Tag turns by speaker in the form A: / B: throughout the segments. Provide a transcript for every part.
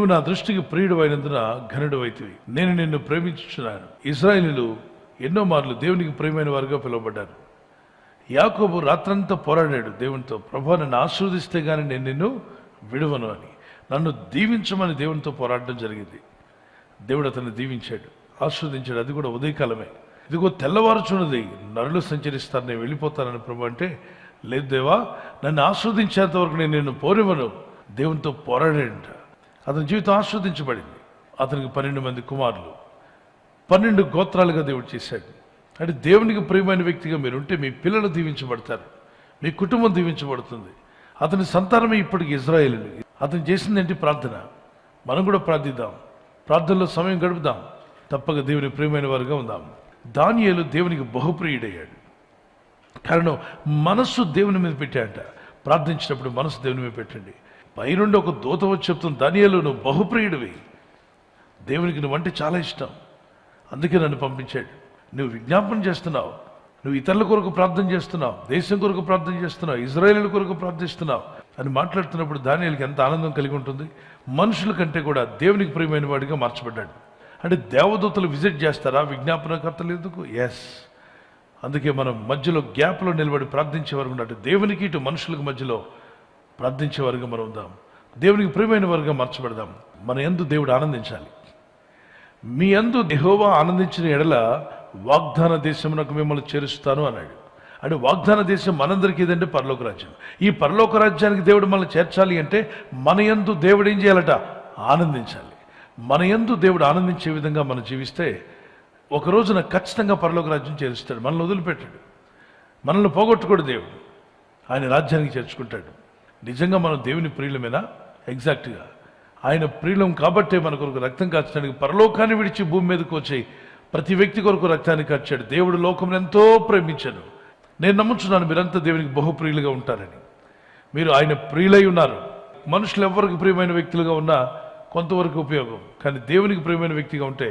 A: నీవు నా దృష్టికి ప్రియుడు అయినందున ఘనుడు అయితివి. నేను నిన్ను ప్రేమించుచున్నాను. ఇశ్రాయేలీయులు ఎన్నో మార్లు దేవునికి ప్రియమైన వారుగా పిలువబడ్డారు. యాకోబు రాత్రంతా పోరాడాడు దేవునితో, ప్రభా నన్ను ఆశీర్వదిస్తే గానీ నేను నిన్ను విడువను అని. నన్ను దీవించమని దేవునితో పోరాడడం జరిగింది. దేవుడు అతన్ని దీవించాడు, ఆశీర్వదించాడు. అది కూడా ఉదయకాలమే. ఇదిగో తెల్లవారుచున్నది, నరులు సంచరిస్తారు, నేను వెళ్ళిపోతానని ప్రభు అంటే, లేదు దేవా నన్ను ఆస్వాదించేంత వరకు నేను నిన్ను పోనివ్వను. దేవునితో పోరాడాడంట. అతని జీవితం ఆస్వాదించబడింది. అతనికి 12 మంది కుమారులు, 12 గోత్రాలుగా దేవుడు చేశాడు. అంటే దేవునికి ప్రియమైన వ్యక్తిగా మీరుంటే మీ పిల్లలు దీవించబడతారు, మీ కుటుంబం దీవించబడుతుంది. అతని సంతానమే ఇప్పటికి ఇజ్రాయేలీయులు. అతను చేసిందేంటి? ప్రార్థన. మనం కూడా ప్రార్థిద్దాం, ప్రార్థనలో సమయం గడుపుదాం, తప్పక దేవుని ప్రియమైన వారుగా ఉందాం. దానియేలు దేవునికి బహుప్రియుడయ్యాడు. కారణం మనస్సు దేవుని మీద పెట్టాడంట. ప్రార్థించినప్పుడు మనసు దేవుని మీద పెట్టండి. పైనుండి ఒక దూత వచ్చి చెప్తుంది, దానియేలు నువ్వు బహుప్రియుడివి, దేవునికి నువ్వంటే చాలా ఇష్టం, అందుకే నన్ను పంపించాడు. నువ్వు విజ్ఞాపన చేస్తున్నావు, నువ్వు ఇతరుల కొరకు ప్రార్థన చేస్తున్నావు, దేశం కొరకు ప్రార్థన చేస్తున్నావు, ఇజ్రాయేలు కొరకు ప్రార్థిస్తున్నావు అని మాట్లాడుతున్నప్పుడు దానియేలుకి ఎంత ఆనందం కలిగి ఉంటుంది. మనుషుల కంటే కూడా దేవునికి ప్రియమైన వాడిగా మార్చబడ్డాడు. అంటే దేవదూతలు విజిట్ చేస్తారా విజ్ఞాపనకర్తలు ఎందుకు? ఎస్. అందుకే మనం మధ్యలో గ్యాప్లో నిలబడి ప్రార్థించే వరకు ఉన్నట్టు దేవునికి ఇటు మనుషులకు మధ్యలో ప్రార్థించే వారుగా మనం ఉందాం. దేవునికి ప్రియమైన వారుగా మార్చబడదాం. మన యందు దేవుడు ఆనందించాలి. మీ యందు యెహోవా ఆనందించిన ఎడల వాగ్దాన దేశమునకు మిమ్మల్ని చేరుస్తాను అన్నాడు. అంటే వాగ్దాన దేశం మనందరికీ ఏదంటే పరలోక రాజ్యం. ఈ పరలోక రాజ్యానికి దేవుడు మనల్ని చేర్చాలి అంటే మన యందు దేవుడు ఏం చేయాలట? ఆనందించాలి. మన యందు దేవుడు ఆనందించే విధంగా మనం జీవిస్తే ఒక రోజున ఖచ్చితంగా పరలోక రాజ్యం చేరుస్తాడు. మనల్ని వదిలిపెట్టాడు, మనల్ని పోగొట్టుకోడు. దేవుడు ఆయన రాజ్యానికి చేర్చుకుంటాడు. నిజంగా మనం దేవుని ప్రియులమేనా? ఎగ్జాక్ట్గా ఆయన ప్రియులం కాబట్టే మన కొరకు రక్తం కాచడానికి పరలోకాన్ని విడిచి భూమి మీదకి వచ్చి ప్రతి వ్యక్తి కొరకు రక్తాన్ని కార్చాడు. దేవుడు లోకమును ఎంతో ప్రేమించాడు. నేను నమ్ముచున్నాను మీరంతా దేవునికి బహుప్రియులుగా ఉంటారని. మీరు ఆయన ప్రియులై ఉన్నారు. మనుషులు ఎవరికి ప్రియమైన వ్యక్తులుగా ఉన్నా కొంతవరకు ఉపయోగం, కానీ దేవునికి ప్రియమైన వ్యక్తిగా ఉంటే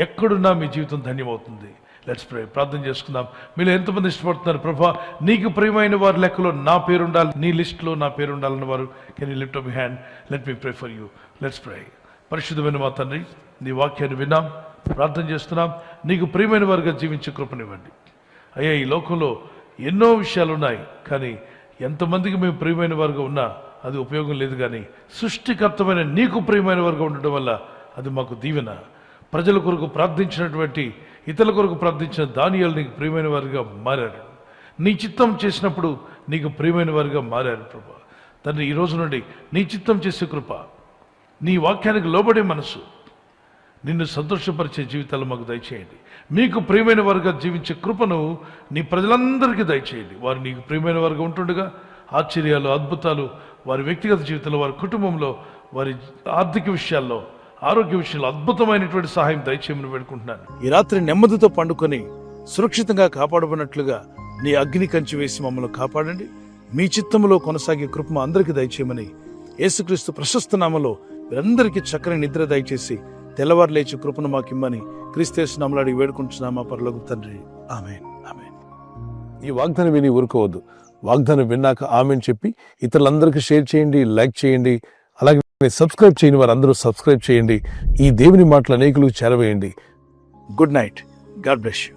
A: ఎక్కడున్నా మీ జీవితం ధన్యమవుతుంది. Let's pray. ప్రార్థన చేసుకుందాం. మీరు ఎంతమంది ఇష్టపడుతున్నారు? ప్రభా నీకు ప్రియమైన వారి లెక్కలో నా పేరు ఉండాలి, నీ లిస్టులో నా పేరు ఉండాలన్న వారు can you lift up your hand? Let me pray for you. Let's pray. పరిశుద్ధమైన మా తండ్రి, నీ వాక్యాన్ని విన్నాం, ప్రార్థన చేస్తున్నాం. నీకు ప్రియమైన వారిగా జీవించే కృపనివ్వండి అయ్యా. ఈ లోకంలో ఎన్నో విషయాలు ఉన్నాయి, కానీ ఎంతమందికి మేము ప్రియమైన వారుగా ఉన్నా అది ఉపయోగం లేదు. కానీ సృష్టికర్తమైన నీకు ప్రియమైన వారుగా ఉండడం వల్ల అది మాకు దీవెన. ప్రజల కొరకు ప్రార్థించినటువంటి, ఇతరుల కొరకు ప్రార్థించిన దానియేలు నీకు ప్రియమైన వారిగా మారారు. నీ చిత్తం చేసినప్పుడు నీకు ప్రియమైన వారిగా మారారు ప్రభా. తండ్రి, ఈ రోజు నుండి నీ చిత్తం చేసే కృప, నీ వాక్యానికి లోబడే మనసు, నిన్ను సంతోషపరిచే జీవితాలు మాకు దయచేయండి. మీకు ప్రియమైన వారుగా జీవించే కృపను నీ ప్రజలందరికీ దయచేయండి. వారు నీకు ప్రియమైన వారుగా ఉంటుండగా ఆశ్చర్యాలు, అద్భుతాలు వారి వ్యక్తిగత జీవితంలో, వారి కుటుంబంలో, వారి ఆర్థిక విషయాల్లో, ఆరోగ్య విషయంలో అద్భుతమైనటువంటి సహాయం దయచేయమని వేడుకుంటున్నాను. ఈ రాత్రి నెమ్మదితో పండుకొని సురక్షితంగా కాపాడబడినట్లుగా నీ అగ్ని కంచి వేసి మమ్మల్ని కాపాడండి. మీ చిత్తములో కొనసాగే కృప అందరికీ దయచేయమని యేసుక్రీస్తు ప్రశస్త నామములో వీరందరికీ చక్కని నిద్ర దయచేసి తెల్లవారు లేచి కృపను మాకిమ్మని క్రీస్తు నామములో అడిగి వేడుకుంటున్నామా పరలోకపు తండ్రి. ఆమేన్. ఆమేన్. ఈ వాగ్దానం విని ఊరుకోవద్దు. వాగ్దానం విన్నాక ఆమెన్ చెప్పి ఇతరులందరికీ షేర్ చేయండి, లైక్ చేయండి. అలాగే సబ్స్క్రైబ్ చేయని వారందరూ సబ్స్క్రైబ్ చేయండి. ఈ దేవుని మాటలు అనేకులకు చేరవేయండి. Good night. God bless you.